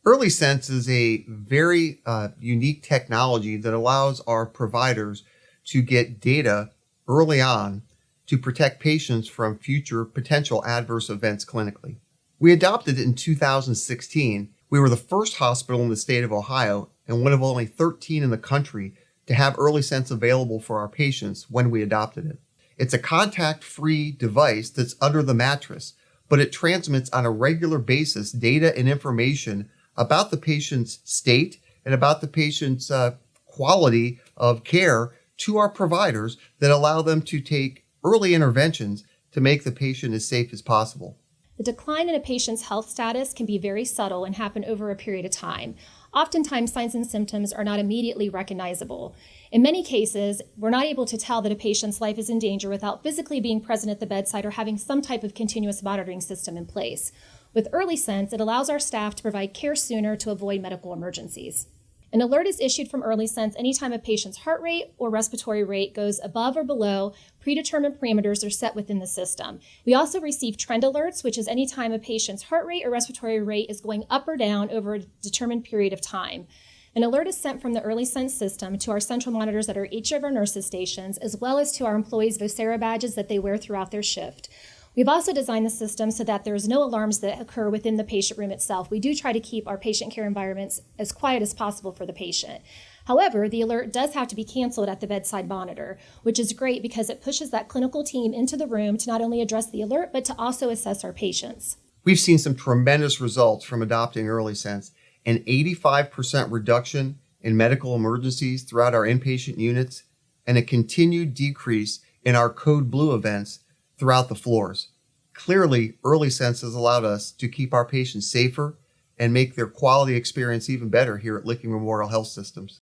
EarlySense is a very unique technology that allows our providers to get data early on to protect patients from future potential adverse events clinically. We adopted it in 2016. We were the first hospital in the state of Ohio and one of only 13 in the country to have EarlySense available for our patients when we adopted it. It's a contact-free device that's under the mattress, but it transmits on a regular basis data and information about the patient's state and about the patient's quality of care to our providers that allow them to take early interventions to make the patient as safe as possible. The decline in a patient's health status can be very subtle and happen over a period of time. Oftentimes, signs and symptoms are not immediately recognizable. In many cases, we're not able to tell that a patient's life is in danger without physically being present at the bedside or having some type of continuous monitoring system in place. With EarlySense, it allows our staff to provide care sooner to avoid medical emergencies. An alert is issued from EarlySense anytime a patient's heart rate or respiratory rate goes above or below predetermined parameters are set within the system. We also receive trend alerts, which is anytime a patient's heart rate or respiratory rate is going up or down over a determined period of time. An alert is sent from the EarlySense system to our central monitors that are at each of our nurses' stations, as well as to our employees' Vocera badges that they wear throughout their shift. We've also designed the system so that there's no alarms that occur within the patient room itself. We do try to keep our patient care environments as quiet as possible for the patient. However, the alert does have to be canceled at the bedside monitor, which is great because it pushes that clinical team into the room to not only address the alert, but to also assess our patients. We've seen some tremendous results from adopting EarlySense, an 85% reduction in medical emergencies throughout our inpatient units, and a continued decrease in our code blue events throughout the floors. Clearly, EarlySense has allowed us to keep our patients safer and make their quality experience even better here at Licking Memorial Health Systems.